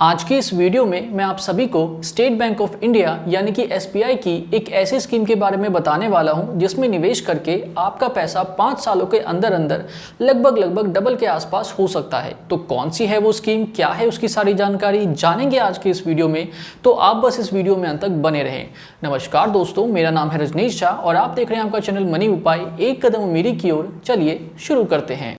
आज की इस वीडियो में मैं आप सभी को स्टेट बैंक ऑफ इंडिया यानी कि एसबीआई की एक ऐसी स्कीम के बारे में बताने वाला हूं जिसमें निवेश करके आपका पैसा 5 सालों के अंदर अंदर लगभग डबल के आसपास हो सकता है। तो कौन सी है वो स्कीम, क्या है उसकी सारी जानकारी जानेंगे आज के इस वीडियो में, तो आप बस इस वीडियो में अंत तक बने रहें। नमस्कार दोस्तों, मेरा नाम है रजनीश झा और आप देख रहे हैं आपका चैनल मनी उपाय, एक कदम अमीरी की ओर। चलिए शुरू करते हैं।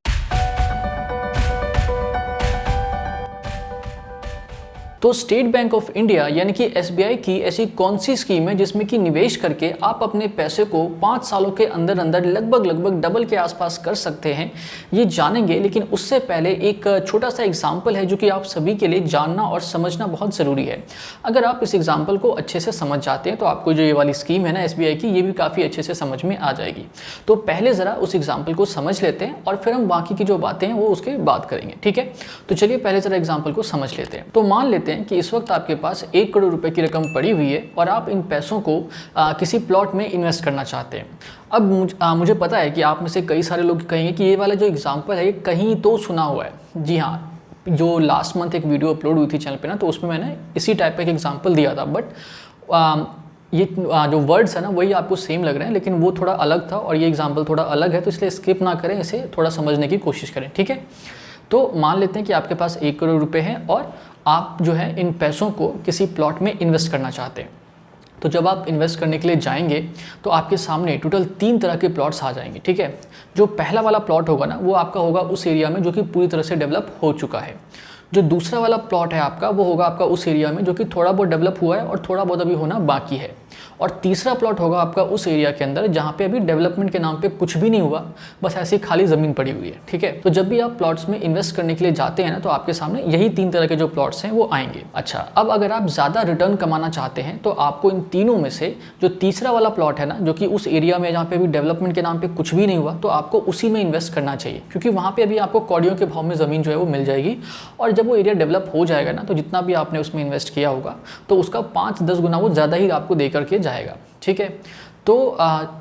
तो स्टेट बैंक ऑफ इंडिया यानी कि एसबीआई की ऐसी कौन सी स्कीम है जिसमें कि निवेश करके आप अपने पैसे को 5 सालों के अंदर अंदर लगभग डबल के आसपास कर सकते हैं, ये जानेंगे। लेकिन उससे पहले एक छोटा सा एग्जाम्पल है जो कि आप सभी के लिए जानना और समझना बहुत ज़रूरी है। अगर आप इस एग्जाम्पल को अच्छे से समझ जाते हैं तो आपको जो ये वाली स्कीम है ना एसबीआई की, ये भी काफ़ी अच्छे से समझ में आ जाएगी। तो पहले ज़रा उस एग्जाम्पल को समझ लेते हैं और फिर हम बाकी की जो बातें हैं वो उसके बात करेंगे, ठीक है। तो चलिए पहले ज़रा एग्जाम्पल को समझ लेते हैं। तो मान लेते हैं कि इस वक्त आपके पास 1 करोड़ रुपए की रकम पड़ी हुई है और आप इन पैसों को किसी प्लॉट में इन्वेस्ट करना चाहते हैं। अब मुझे पता है कि आप में से कई सारे लोग कहेंगे कि ये वाला जो एग्जांपल है ये कहीं तो सुना हुआ है। जी हाँ, जो लास्ट मंथ एक वीडियो अपलोड हुई थी चैनल पे ना, तो उसमें मैंने इसी टाइप का एक एग्जाम्पल दिया था। बट ये जो वर्ड्स है ना वही आपको सेम लग रहे हैं, लेकिन वो थोड़ा अलग था और ये एग्जाम्पल थोड़ा अलग है, तो इसलिए स्किप ना करें, इसे थोड़ा समझने की कोशिश करें, ठीक है। तो मान लेते हैं कि आपके पास 1 करोड़ रुपए हैं और आप जो है इन पैसों को किसी प्लॉट में इन्वेस्ट करना चाहते हैं। तो जब आप इन्वेस्ट करने के लिए जाएंगे तो आपके सामने टोटल 3 तरह के प्लॉट्स आ जाएंगे, ठीक है। जो पहला वाला प्लॉट होगा ना वो आपका होगा उस एरिया में जो कि पूरी तरह से डेवलप हो चुका है। जो दूसरा वाला प्लॉट है आपका वो होगा आपका उस एरिया में जो कि थोड़ा बहुत डेवलप हुआ है और थोड़ा बहुत अभी होना बाकी है। और तीसरा प्लॉट होगा आपका उस एरिया के अंदर जहाँ पे अभी डेवलपमेंट के नाम पे कुछ भी नहीं हुआ, बस ऐसी खाली ज़मीन पड़ी हुई है, ठीक है। तो जब भी आप प्लॉट्स में इन्वेस्ट करने के लिए जाते हैं ना तो आपके सामने यही 3 तरह के जो प्लॉट्स हैं वो आएंगे। अच्छा, अब अगर आप ज़्यादा रिटर्न कमाना चाहते हैं तो आपको इन तीनों में से जो तीसरा वाला प्लॉट है ना, जो कि उस एरिया में जहाँ पे अभी डेवलपमेंट के नाम पे कुछ भी नहीं हुआ, तो आपको उसी में इन्वेस्ट करना चाहिए, क्योंकि वहाँ पे अभी आपको कौड़ियों के भाव में ज़मीन जो है वो मिल जाएगी। और जब वो एरिया डेवलप हो जाएगा ना तो जितना भी आपने उसमें इन्वेस्ट किया होगा तो उसका 5-10 गुना वो ज़्यादा ही आपको दे करके जाएगा, ठीक है। तो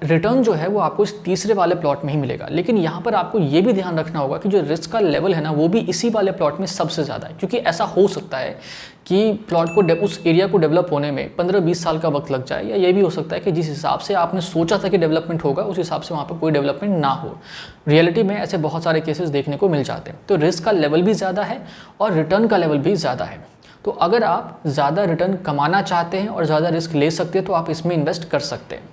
रिटर्न जो है वो आपको इस तीसरे वाले प्लॉट में ही मिलेगा। लेकिन यहाँ पर आपको ये भी ध्यान रखना होगा कि जो रिस्क का लेवल है ना वो भी इसी वाले प्लॉट में सबसे ज़्यादा है, क्योंकि ऐसा हो सकता है कि प्लॉट को उस एरिया को डेवलप होने में 15-20 साल का वक्त लग जाए, या ये भी हो सकता है कि जिस हिसाब से आपने सोचा था कि डेवलपमेंट होगा उस हिसाब से वहाँ पर कोई डेवलपमेंट ना हो। रियलिटी में ऐसे बहुत सारे केसेस देखने को मिल जाते हैं। तो रिस्क का लेवल भी ज़्यादा है और रिटर्न का लेवल भी ज़्यादा है। तो अगर आप ज़्यादा रिटर्न कमाना चाहते हैं और ज़्यादा रिस्क ले सकते हैं तो आप इसमें इन्वेस्ट कर सकते हैं।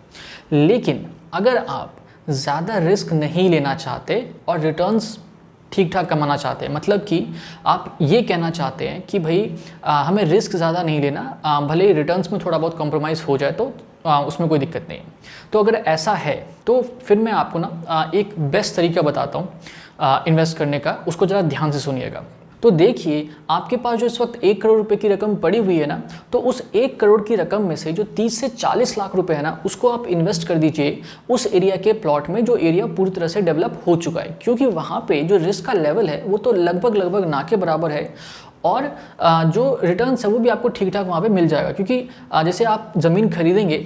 लेकिन अगर आप ज़्यादा रिस्क नहीं लेना चाहते और रिटर्न्स ठीक ठाक कमाना चाहते हैं, मतलब कि आप ये कहना चाहते हैं कि भाई हमें रिस्क ज़्यादा नहीं लेना, भले ही रिटर्न्स में थोड़ा बहुत कॉम्प्रोमाइज़ हो जाए तो उसमें कोई दिक्कत नहीं है। तो अगर ऐसा है तो फिर मैं आपको ना एक बेस्ट तरीका बताता हूँ इन्वेस्ट करने का, उसको ज़रा ध्यान से सुनिएगा। तो देखिए, आपके पास जो इस वक्त 1 करोड़ रुपए की रकम पड़ी हुई है ना, तो उस 1 करोड़ की रकम में से जो 30 से 40 लाख रुपए है ना उसको आप इन्वेस्ट कर दीजिए उस एरिया के प्लॉट में जो एरिया पूरी तरह से डेवलप हो चुका है, क्योंकि वहाँ पे जो रिस्क का लेवल है वो तो लगभग ना के बराबर है और जो रिटर्न्स है वो भी आपको ठीक ठाक वहाँ पे मिल जाएगा। क्योंकि जैसे आप ज़मीन खरीदेंगे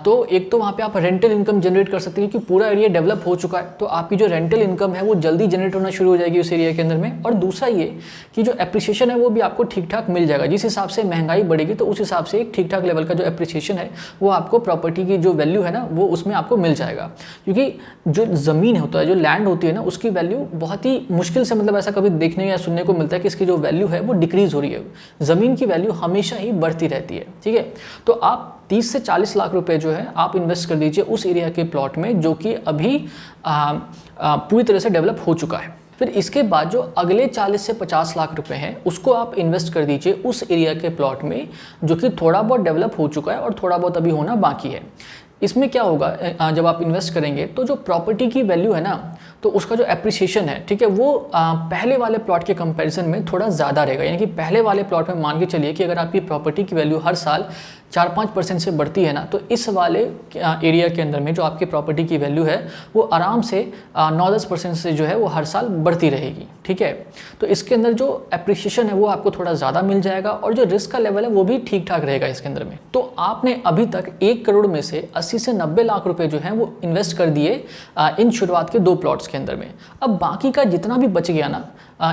तो एक तो वहाँ पे आप रेंटल इनकम जनरेट कर सकते हैं, क्योंकि पूरा एरिया डेवलप हो चुका है तो आपकी जो रेंटल इनकम है वो जल्दी जनरेट होना शुरू हो जाएगी उस एरिया के अंदर में। और दूसरा ये कि जो एप्रिसिएशन है वो भी आपको ठीक ठाक मिल जाएगा। जिस हिसाब से महंगाई बढ़ेगी तो उस हिसाब से एक ठीक ठाक लेवल का जो एप्रिसिएशन है वो आपको प्रॉपर्टी की जो वैल्यू है ना वो उसमें आपको मिल जाएगा। क्योंकि जो ज़मीन होता है, जो लैंड होती है ना, उसकी वैल्यू बहुत ही मुश्किल से, मतलब ऐसा कभी देखने या सुनने को मिलता है कि इसकी जो वैल्यू है वो डिक्रीज हो रही है। ज़मीन की वैल्यू हमेशा ही बढ़ती रहती है, ठीक है। तो आप 30 से 40 लाख रुपए जो है आप इन्वेस्ट कर दीजिए उस एरिया के प्लॉट में जो कि अभी पूरी तरह से डेवलप हो चुका है। फिर इसके बाद जो अगले 40 से 50 लाख रुपए हैं उसको आप इन्वेस्ट कर दीजिए उस एरिया के प्लॉट में जो कि थोड़ा बहुत डेवलप हो चुका है और थोड़ा बहुत अभी होना बाकी है। इसमें क्या होगा, जब आप इन्वेस्ट करेंगे तो जो प्रॉपर्टी की वैल्यू है ना, तो उसका जो एप्रिसिएशन है, ठीक है, वो पहले वाले प्लॉट के कंपैरिजन में थोड़ा ज़्यादा रहेगा। यानी कि पहले वाले प्लॉट में मान के चलिए कि अगर आपकी प्रॉपर्टी की वैल्यू हर साल 4-5% से बढ़ती है ना, तो इस वाले एरिया के अंदर में जो आपकी प्रॉपर्टी की वैल्यू है वो आराम से 9-10% से जो है वो हर साल बढ़ती रहेगी, ठीक है। तो इसके अंदर जो एप्रिसिएशन है वो आपको थोड़ा ज़्यादा मिल जाएगा और जो रिस्क का लेवल है वो भी ठीक ठाक रहेगा इसके अंदर में। तो आपने अभी तक 1 करोड़ में से 80 से 90 लाख रुपए जो हैं वो इन्वेस्ट कर दिए इन शुरुआत के 2 प्लॉट्स के अंदर में। अब बाकी का जितना भी बच गया ना,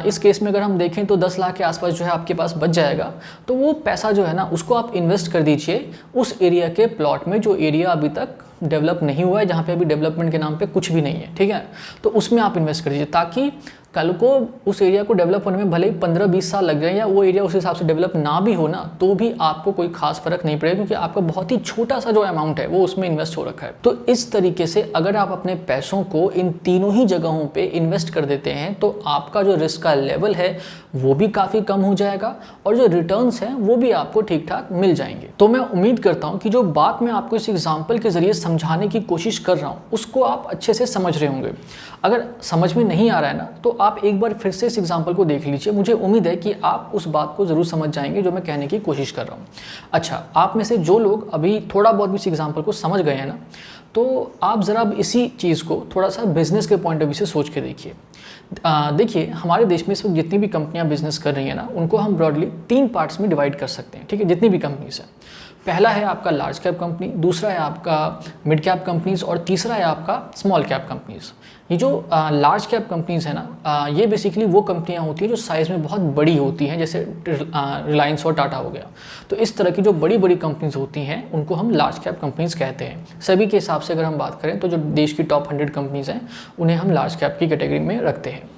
इस केस में अगर हम देखें तो 10 लाख के आसपास जो है आपके पास बच जाएगा। तो वो पैसा जो है ना उसको आप इन्वेस्ट कर दीजिए उस एरिया के प्लॉट में जो एरिया अभी तक डेवलप नहीं हुआ है, जहाँ पे अभी डेवलपमेंट के नाम पे कुछ भी नहीं है, ठीक है। तो उसमें आप इन्वेस्ट कर दीजिए ताकि कल को उस एरिया को डेवलप होने में भले ही 15-20 साल लग जाए या वो एरिया उस हिसाब से डेवलप ना भी हो ना, तो भी आपको कोई खास फर्क नहीं पड़ेगा क्योंकि आपका बहुत ही छोटा सा जो अमाउंट है वो उसमें इन्वेस्ट हो रखा है। तो इस तरीके से अगर आप अपने पैसों को इन तीनों ही जगहों पे इन्वेस्ट कर देते हैं तो आपका जो रिस्क का लेवल है वो भी काफ़ी कम हो जाएगा और जो रिटर्न्स हैं वो भी आपको ठीक ठाक मिल जाएंगे। तो मैं उम्मीद करता हूँ कि जो बात मैं आपको इस एग्जाम्पल के जरिए समझाने की कोशिश कर रहा हूँ उसको आप अच्छे से समझ रहे होंगे। अगर समझ में नहीं आ रहा है ना तो आप एक बार फिर से इस एग्जाम्पल को देख लीजिए। मुझे उम्मीद है कि आप उस बात को ज़रूर समझ जाएंगे जो मैं कहने की कोशिश कर रहा हूँ। अच्छा, आप में से जो लोग अभी थोड़ा बहुत भी इस एग्जाम्पल को समझ गए हैं ना, तो आप ज़रा अब इसी चीज़ को थोड़ा सा बिजनेस के पॉइंट ऑफ व्यू से सोच के देखिए। देखिए, हमारे देश में इस वक्त जितनी भी कंपनियां बिजनेस कर रही हैं ना, उनको हम ब्रॉडली 3 पार्ट्स में डिवाइड कर सकते हैं, ठीक है। जितनी भी कंपनीज हैं, पहला है आपका लार्ज कैप कंपनी, दूसरा है आपका मिड कैप कंपनीज और तीसरा है आपका स्मॉल कैप कंपनीज। ये जो लार्ज कैप कंपनीज है ना, ये बेसिकली वो कंपनियां होती हैं जो साइज़ में बहुत बड़ी होती हैं, जैसे रिलायंस और टाटा हो गया। तो इस तरह की जो बड़ी बड़ी कंपनीज होती हैं उनको हम लार्ज कैप कंपनीज कहते हैं। सभी के हिसाब से अगर हम बात करें तो जो देश की टॉप 100 कंपनीज हैं उन्हें हम लार्ज कैप की कैटेगरी में रखते हैं।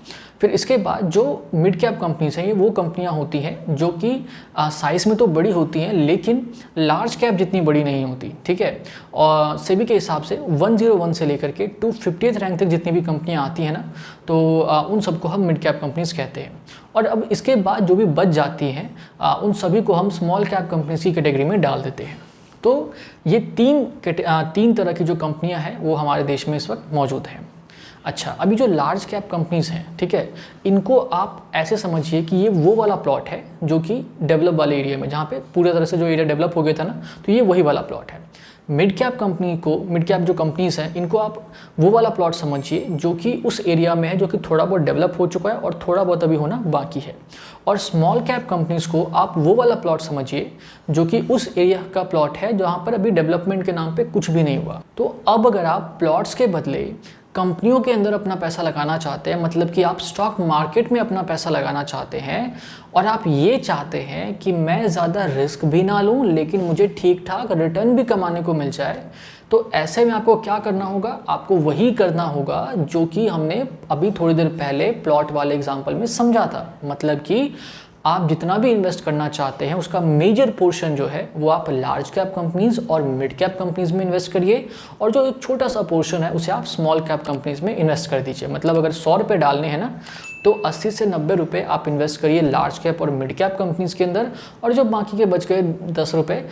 फिर इसके बाद जो मिड कैप कंपनीज हैं, ये वो कंपनियां होती हैं जो कि साइज़ में तो बड़ी होती हैं लेकिन लार्ज कैप जितनी बड़ी नहीं होती, ठीक है। और सेबी के हिसाब से 101 से लेकर के 250th रैंक तक जितनी भी कंपनियां आती हैं ना, तो उन सबको हम मिड कैप कंपनीज कहते हैं। और अब इसके बाद जो भी बच जाती हैं उन सभी को हम स्मॉल कैप कंपनीज की कैटेगरी में डाल देते हैं। तो ये तीन तरह की जो कंपनियाँ हैं वो हमारे देश में इस वक्त मौजूद हैं। अच्छा, अभी जो लार्ज कैप कंपनीज हैं, ठीक है, इनको आप ऐसे समझिए कि ये वो वाला प्लॉट है जो कि डेवलप वाले एरिया में, जहाँ पे पूरी तरह से जो एरिया डेवलप हो गया था ना, तो ये वही वाला प्लॉट है। मिड कैप जो कंपनीज हैं इनको आप वो वाला प्लॉट समझिए जो कि उस एरिया में है, जो कि थोड़ा बहुत डेवलप हो चुका है और थोड़ा बहुत अभी होना बाकी है। और स्मॉल कैप कंपनीज को आप वो वाला प्लॉट समझिए जो कि उस एरिया का प्लॉट है जहाँ पर अभी डेवलपमेंट के नाम पे कुछ भी नहीं हुआ। तो अब अगर आप प्लॉट्स के बदले कंपनियों के अंदर अपना पैसा लगाना चाहते हैं, मतलब कि आप स्टॉक मार्केट में अपना पैसा लगाना चाहते हैं और आप ये चाहते हैं कि मैं ज़्यादा रिस्क भी ना लूँ लेकिन मुझे ठीक ठाक रिटर्न भी कमाने को मिल जाए, तो ऐसे में आपको क्या करना होगा? आपको वही करना होगा जो कि हमने अभी थोड़ी देर पहले प्लॉट वाले एग्जाम्पल में समझा था। मतलब कि आप जितना भी इन्वेस्ट करना चाहते हैं उसका मेजर पोर्शन जो है वो आप लार्ज कैप कंपनीज और मिड कैप कंपनीज में इन्वेस्ट करिए और जो एक छोटा सा पोर्शन है उसे आप स्मॉल कैप कंपनीज में इन्वेस्ट कर दीजिए। मतलब अगर 100 रुपये डालने हैं ना, तो 80 से 90 रुपये आप इन्वेस्ट करिए लार्ज कैप और मिड कैप कंपनीज के अंदर और जो बाकी के बच गए 10 रुपये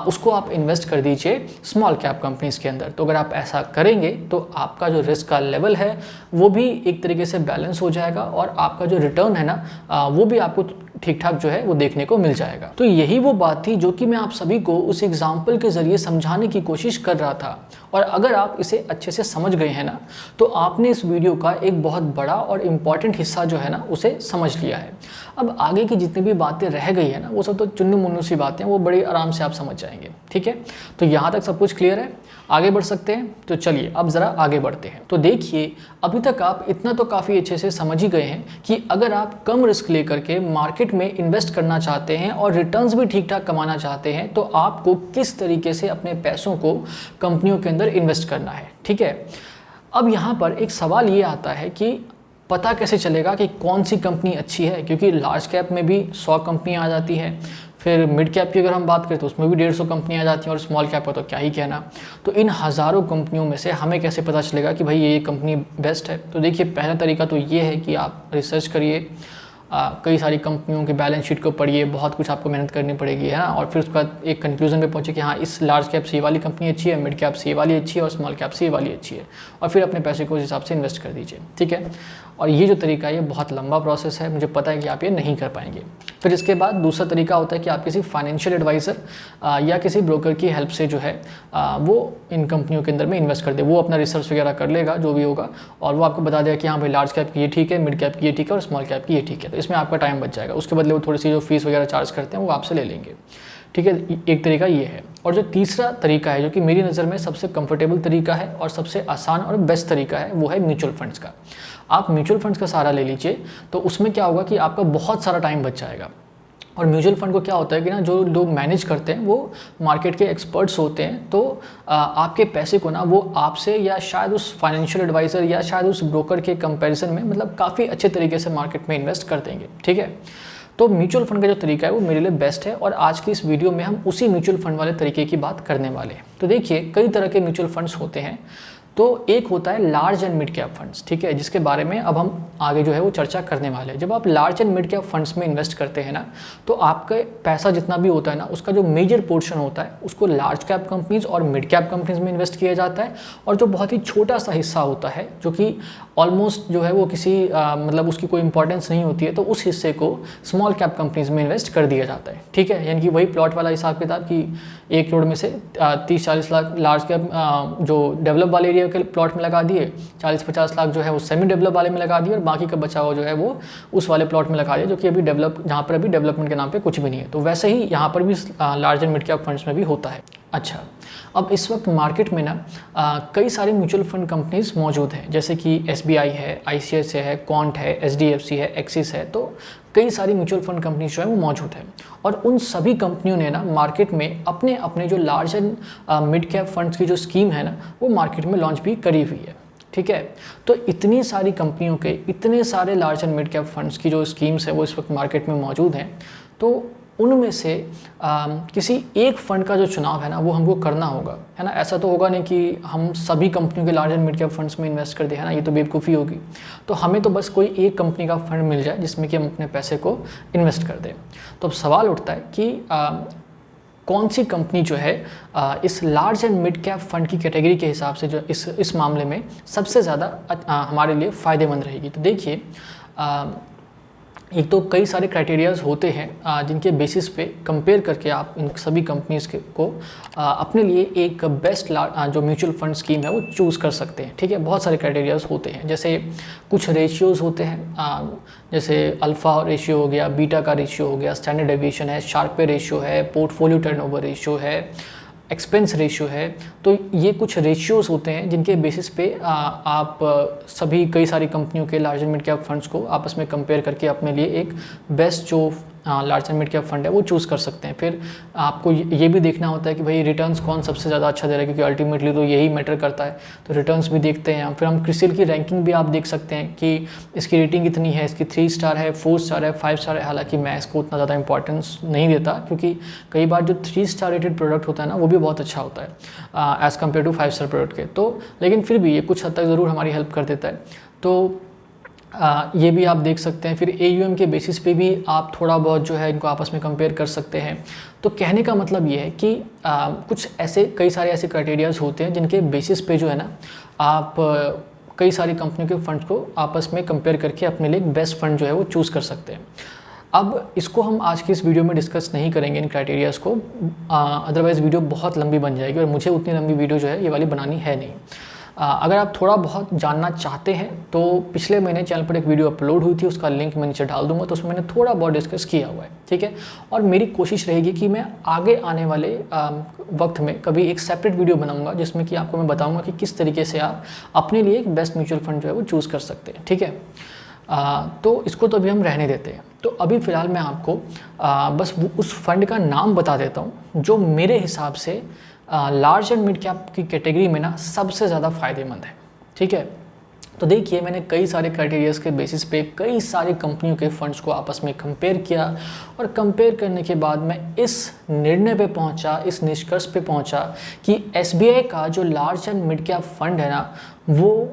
उसको आप इन्वेस्ट कर दीजिए स्मॉल कैप कंपनीज के अंदर। तो अगर आप ऐसा करेंगे तो आपका जो रिस्क का लेवल है वो भी एक तरीके से बैलेंस हो जाएगा और आपका जो रिटर्न है ना वो भी आपको ठीक ठाक जो है वो देखने को मिल जाएगा। तो यही वो बात थी जो कि मैं आप सभी को उस एग्जाम्पल के ज़रिए समझाने की कोशिश कर रहा था। और अगर आप इसे अच्छे से समझ गए हैं ना, तो आपने इस वीडियो का एक बहुत बड़ा और इम्पॉर्टेंट हिस्सा जो है ना उसे समझ लिया है। अब आगे की जितनी भी बातें रह गई है ना, वो सब तो चुन्नू मुन्नू सी बातें, वो बड़ी आराम से आप समझ जाएंगे। ठीक है, तो यहाँ तक सब कुछ क्लियर है, आगे बढ़ सकते हैं। तो चलिए अब ज़रा आगे बढ़ते हैं। तो देखिए, अभी तक आप इतना तो काफ़ी अच्छे से समझ ही गए हैं कि अगर आप कम रिस्क लेकर के मार्केट में इन्वेस्ट करना चाहते हैं और रिटर्न्स भी ठीक ठाक कमाना चाहते हैं, तो आपको किस तरीके से अपने पैसों को कंपनियों के अंदर इन्वेस्ट करना है। ठीक है, अब यहाँ पर एक सवाल ये आता है कि पता कैसे चलेगा कि कौन सी कंपनी अच्छी है, क्योंकि लार्ज कैप में भी 100 कंपनियाँ आ जाती हैं, फिर मिड कैप की अगर हम बात करें तो उसमें भी 150 कंपनियाँ आ जाती हैं और स्मॉल कैप का तो क्या ही कहना। तो इन हज़ारों कंपनियों में से हमें कैसे पता चलेगा कि भाई ये कंपनी बेस्ट है? तो देखिए, पहला तरीका तो ये है कि आप रिसर्च करिए, कई सारी कंपनियों के बैलेंस शीट को पढ़िए, बहुत कुछ आपको मेहनत करनी पड़ेगी, है ना। और फिर उसके बाद एक कंक्लूजन पे पहुंचे कि हाँ, इस लार्ज कैप से ये वाली कंपनी अच्छी है, मिड कैप से ये वाली अच्छी है और स्मॉल कैप से ये वाली अच्छी है, और फिर अपने पैसे को उस हिसाब से इन्वेस्ट कर दीजिए। ठीक है, और ये जो तरीका है ये बहुत लंबा प्रोसेस है, मुझे पता है कि आप ये नहीं कर पाएंगे। फिर इसके बाद दूसरा तरीका होता है कि आप किसी फाइनेंशियल एडवाइज़र या किसी ब्रोकर की हेल्प से जो है वो इन कंपनियों के अंदर में इन्वेस्ट कर दे। वो अपना रिसर्च वगैरह कर लेगा जो भी होगा, और वो आपको बता देगा कि हाँ भाई, लार्ज कैप की ये ठीक है, मिड कैप की ये ठीक है और स्मॉल कैप की ये ठीक है। तो इसमें आपका टाइम बच जाएगा। उसके बदले वो थोड़ी सी जो फीस वगैरह चार्ज करते हैं वो आपसे ले लेंगे। ठीक है, एक तरीका ये है। और जो तीसरा तरीका है जो कि मेरी नज़र में सबसे कंफर्टेबल तरीका है और सबसे आसान और बेस्ट तरीका है, वो है म्यूचुअल फंड्स का। आप म्यूचुअल फंड्स का सहारा ले लीजिए, तो उसमें क्या होगा कि आपका बहुत सारा टाइम बच जाएगा। और म्यूचुअल फंड को क्या होता है कि ना, जो लोग मैनेज करते हैं वो मार्केट के एक्सपर्ट्स होते हैं, तो आपके पैसे को ना वो आपसे या शायद उस फाइनेंशियल एडवाइज़र या शायद उस ब्रोकर के कंपैरिजन में मतलब काफ़ी अच्छे तरीके से मार्केट में इन्वेस्ट कर देंगे। ठीक है, तो म्यूचुअल फंड का जो तरीका है वो मेरे लिए बेस्ट है, और आज की इस वीडियो में हम उसी म्यूचुअल फंड वाले तरीके की बात करने वाले हैं। तो देखिए, कई तरह के म्यूचुअल फंड्स होते हैं। तो एक होता है large and mid cap funds, ठीक है, जिसके बारे में अब हम आगे जो है वो चर्चा करने वाले हैं। जब आप large and mid cap funds में इन्वेस्ट करते हैं ना, तो आपका पैसा जितना भी होता है ना, उसका जो मेजर पोर्शन होता है उसको लार्ज कैप कंपनीज और मिड कैप कंपनीज में इन्वेस्ट किया जाता है, और जो बहुत ही छोटा सा हिस्सा होता है जो कि ऑलमोस्ट जो है वो किसी मतलब उसकी कोई इंपॉर्टेंस नहीं होती है, तो उस हिस्से को स्मॉल कैप कंपनीज में इन्वेस्ट कर दिया जाता है। ठीक है, यानी कि वही प्लॉट वाला हिसाब किताब कि 1 करोड़ में से 30-40 लाख लार्ज कैप जो डेवलप वाले एरिया के प्लॉट में लगा दिए, 40-50 लाख जो है वो सेमी डेवलप वाले में लगा दिए, और बाकी का बचा हुआ जो है वो उस वाले प्लॉट में लगा दिया जो कि अभी डेवलप, जहाँ पर अभी डेवलपमेंट के नाम पे कुछ भी नहीं है। तो वैसे ही यहाँ पर भी large and mid cap funds में भी होता है। अच्छा, अब इस वक्त मार्केट में ना कई सारी म्यूचुअल फंड कंपनीज मौजूद हैं, जैसे कि SBI है, ICICI है, क्वांट है, HDFC है, एक्सिस है। तो कई सारी म्यूचुअल फंड कंपनीज जो है वो मौजूद है, और उन सभी कंपनियों ने ना मार्केट में अपने अपने जो large and mid cap funds की जो स्कीम है ना, वो मार्केट में लॉन्च भी करी हुई है। ठीक है, तो इतनी सारी कंपनियों के इतने सारे large and mid cap funds की जो स्कीम्स है वो इस वक्त मार्केट में मौजूद हैं, तो उनमें से किसी एक फ़ंड का जो चुनाव है ना वो हमको करना होगा, है ना। ऐसा तो होगा नहीं कि हम सभी कंपनियों के large and mid cap funds में इन्वेस्ट कर दें, है ना, ये तो बेवकूफ़ी होगी। तो हमें तो बस कोई एक कंपनी का फंड मिल जाए जिसमें कि हम अपने पैसे को इन्वेस्ट कर दें। तो अब सवाल उठता है कि कौन सी कंपनी जो है इस large and mid cap fund की कैटेगरी के हिसाब से जो इस मामले में सबसे ज़्यादा हमारे लिए फ़ायदेमंद रहेगी। तो देखिए, एक तो कई सारे क्राइटेरियाज होते हैं जिनके बेसिस पे कंपेयर करके आप इन सभी कंपनीज़ को अपने लिए एक बेस्ट जो म्यूचुअल फंड स्कीम है वो चूज़ कर सकते हैं। ठीक है, बहुत सारे क्राइटेरियाज होते हैं, जैसे कुछ रेशियोज़ होते हैं, जैसे अल्फ़ा रेशियो हो गया, बीटा का रेशियो हो गया, स्टैंडर्ड डेविएशन है, शार्पे रेशियो है, पोर्टफोलियो टर्नओवर रेशियो है, एक्सपेंस रेशियो है। तो ये कुछ रेशियोज़ होते हैं जिनके बेसिस पे आप सभी कई सारी कंपनियों के large and mid cap funds को आपस में कंपेयर करके अपने लिए एक बेस्ट जो large and mid cap fund है वो चूज़ कर सकते हैं। फिर आपको ये भी देखना होता है कि भाई रिटर्न्स कौन सबसे ज़्यादा अच्छा दे रहा है, क्योंकि अल्टीमेटली तो यही मैटर करता है। तो रिटर्न्स भी देखते हैं हम। फिर हम क्रिसिल की रैंकिंग भी आप देख सकते हैं कि इसकी रेटिंग कितनी है, इसकी 3 स्टार है, 4 स्टार है, 5 स्टार है। हालांकि मैं इसको उतना ज़्यादा इंपॉर्टेंस नहीं देता, क्योंकि कई बार जो 3 स्टार रेटेड प्रोडक्ट होता है ना वो भी बहुत अच्छा होता है as compare to 5 star product के। तो लेकिन फिर भी ये कुछ हद तक ज़रूर हमारी हेल्प कर देता है। तो ये भी आप देख सकते हैं। फिर AUM के बेसिस पे भी आप थोड़ा बहुत जो है इनको आपस में कंपेयर कर सकते हैं। तो कहने का मतलब ये है कि कुछ ऐसे कई सारे ऐसे क्राइटेरियाज होते हैं जिनके बेसिस पे जो है ना आप कई सारी कंपनियों के फंड्स को आपस में कंपेयर करके अपने लिए एक बेस्ट फंड जो है वो चूज़ कर सकते हैं। अब इसको हम आज की इस वीडियो में डिस्कस नहीं करेंगे, इन क्राइटेरियाज़ को, अदरवाइज़ वीडियो बहुत लंबी बन जाएगी, और मुझे उतनी लंबी वीडियो जो है ये वाली बनानी है नहीं। अगर आप थोड़ा बहुत जानना चाहते हैं तो पिछले महीने चैनल पर एक वीडियो अपलोड हुई थी, उसका लिंक मैं नीचे डाल दूंगा, तो उसमें मैंने थोड़ा बहुत डिस्कस किया हुआ है। ठीक है, और मेरी कोशिश रहेगी कि मैं आगे आने वाले वक्त में कभी एक सेपरेट वीडियो बनाऊंगा जिसमें कि आपको मैं बताऊंगा कि किस तरीके से आप अपने लिए एक बेस्ट म्यूचुअल फंड जो है वो चूज़ कर सकते हैं। ठीक है, तो इसको तो अभी हम रहने देते हैं। तो अभी फ़िलहाल मैं आपको बस उस फंड का नाम बता देता हूँ जो मेरे हिसाब से लार्ज एंड मिड कैप की कैटेगरी में ना सबसे ज़्यादा फ़ायदेमंद है। ठीक है, तो देखिए, मैंने कई सारे क्राइटेरियाज़ के बेसिस पे कई सारी कंपनियों के फंड्स को आपस में कंपेयर किया, और कंपेयर करने के बाद मैं इस निर्णय पे पहुंचा, इस निष्कर्ष पे पहुंचा कि SBI का जो large and mid cap fund है ना वो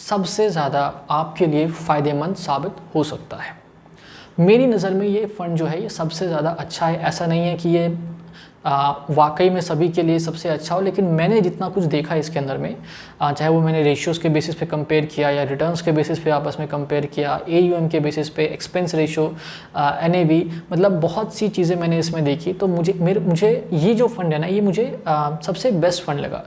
सबसे ज़्यादा आपके लिए फ़ायदेमंद साबित हो सकता है। मेरी नज़र में ये फ़ंड जो है ये सबसे ज़्यादा अच्छा है। ऐसा नहीं है कि ये वाकई में सभी के लिए सबसे अच्छा हो, लेकिन मैंने जितना कुछ देखा इसके अंदर में, चाहे वो मैंने रेशियोज़ के बेसिस पे कंपेयर किया या रिटर्न्स के बेसिस पे आपस में कंपेयर किया, AUM के बेसिस पे, एक्सपेंस रेशियो, NAV, मतलब बहुत सी चीज़ें मैंने इसमें देखी। तो मुझे ये जो फंड है ना ये मुझे सबसे बेस्ट फंड लगा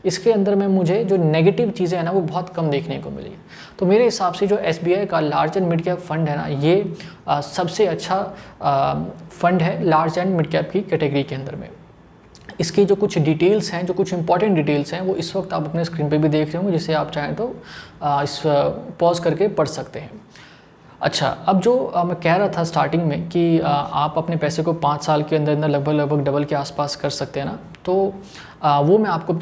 इसके अंदर में मुझे जो नेगेटिव चीज़ें हैं ना वो बहुत कम देखने को मिली। तो मेरे हिसाब से जो SBI का large and mid cap fund है ना, ये सबसे अच्छा फंड है लार्ज एंड मिड कैप की कैटेगरी के अंदर में। इसकी जो कुछ डिटेल्स हैं, जो कुछ इंपॉर्टेंट डिटेल्स हैं, वो इस वक्त आप अपने स्क्रीन पे भी देख रहे होंगे, जिसे आप चाहें तो इस पॉज करके पढ़ सकते हैं। अच्छा, अब जो मैं कह रहा था स्टार्टिंग में कि आप अपने पैसे को 5 साल के अंदर अंदर लगभग डबल के आसपास कर सकते हैं ना, तो वो मैं आपको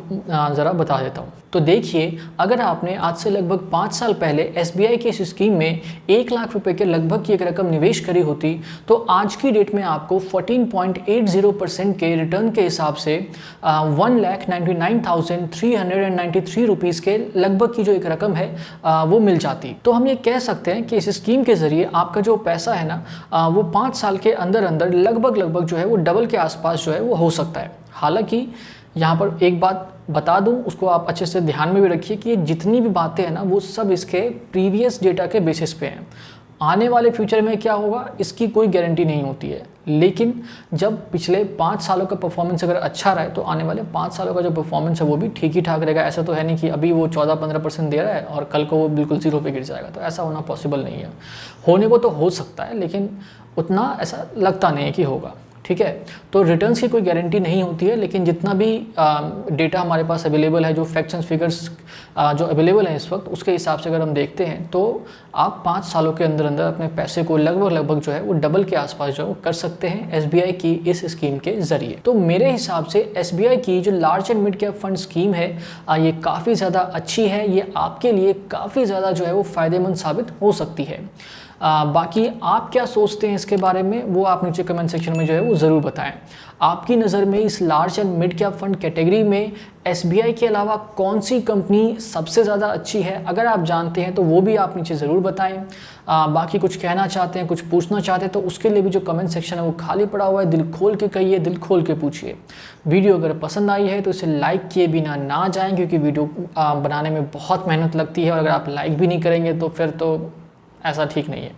ज़रा बता देता हूँ। तो देखिए, अगर आपने आज से लगभग 5 साल पहले SBI की इस स्कीम में 1 लाख रुपए के लगभग की एक रकम निवेश करी होती, तो आज की डेट में आपको 14.80% के रिटर्न के हिसाब से 1,99,393 रुपीज़ के लगभग की जो एक रकम है वो मिल जाती। तो हम ये कह सकते हैं कि इस स्कीम के ज़रिए आपका जो पैसा है ना वो 5 साल के अंदर अंदर लगभग जो है वो डबल के आसपास जो है वो हो सकता है। हालांकि यहाँ पर एक बात बता दूँ, उसको आप अच्छे से ध्यान में भी रखिए कि ये जितनी भी बातें हैं ना वो सब इसके प्रीवियस डेटा के बेसिस पे हैं। आने वाले फ्यूचर में क्या होगा इसकी कोई गारंटी नहीं होती है, लेकिन जब पिछले 5 सालों का परफॉर्मेंस अगर अच्छा रहे तो आने वाले 5 सालों का जो परफॉर्मेंस है वो भी ठीक ही ठाक रहेगा। ऐसा तो है नहीं कि अभी वो 14-15% दे रहा है और कल को वो बिल्कुल 0 पे गिर जाएगा, तो ऐसा होना पॉसिबल नहीं है। होने को तो हो सकता है, लेकिन उतना ऐसा लगता नहीं है कि होगा। ठीक है, तो रिटर्न्स की कोई गारंटी नहीं होती है, लेकिन जितना भी डेटा हमारे पास अवेलेबल है, जो फैक्ट्स एंड फिगर्स जो अवेलेबल हैं इस वक्त, उसके हिसाब से अगर हम देखते हैं तो आप 5 सालों के अंदर अंदर अपने पैसे को लगभग जो है वो डबल के आसपास जो कर सकते हैं SBI की इस स्कीम के ज़रिए। तो मेरे हिसाब से SBI की जो large and mid cap fund scheme है ये काफ़ी ज़्यादा अच्छी है। ये आपके लिए काफ़ी ज़्यादा जो है वो फ़ायदेमंद साबित हो सकती है। बाकी आप क्या सोचते हैं इसके बारे में वो आप नीचे कमेंट सेक्शन में जो है वो ज़रूर बताएं। आपकी नज़र में इस large and mid cap fund category में SBI के अलावा कौन सी कंपनी सबसे ज़्यादा अच्छी है? अगर आप जानते हैं तो वो भी आप नीचे ज़रूर बताएं। बाकी कुछ कहना चाहते हैं, कुछ पूछना चाहते हैं तो उसके लिए भी जो कमेंट सेक्शन है वो खाली पड़ा हुआ है। दिल खोल के कहिए, दिल खोल के पूछिए। वीडियो अगर पसंद आई है तो इसे लाइक किए बिना ना जाएं, क्योंकि वीडियो बनाने में बहुत मेहनत लगती है और अगर आप लाइक भी नहीं करेंगे तो फिर तो ऐसा ठीक नहीं है।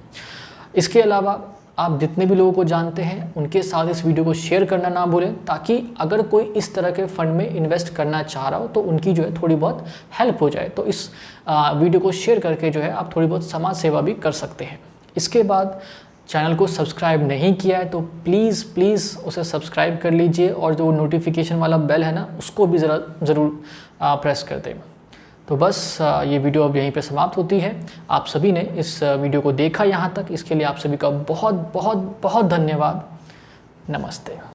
इसके अलावा आप जितने भी लोगों को जानते हैं उनके साथ इस वीडियो को शेयर करना ना भूलें, ताकि अगर कोई इस तरह के फंड में इन्वेस्ट करना चाह रहा हो तो उनकी जो है थोड़ी बहुत हेल्प हो जाए। तो इस वीडियो को शेयर करके जो है आप थोड़ी बहुत समाज सेवा भी कर सकते हैं। इसके बाद चैनल को सब्सक्राइब नहीं किया है तो प्लीज़ उसे सब्सक्राइब कर लीजिए और जो नोटिफिकेशन वाला बेल है ना उसको भी ज़रूर प्रेस कर दें। तो बस ये वीडियो अब यहीं पे समाप्त होती है। आप सभी ने इस वीडियो को देखा यहाँ तक, इसके लिए आप सभी का बहुत धन्यवाद। नमस्ते।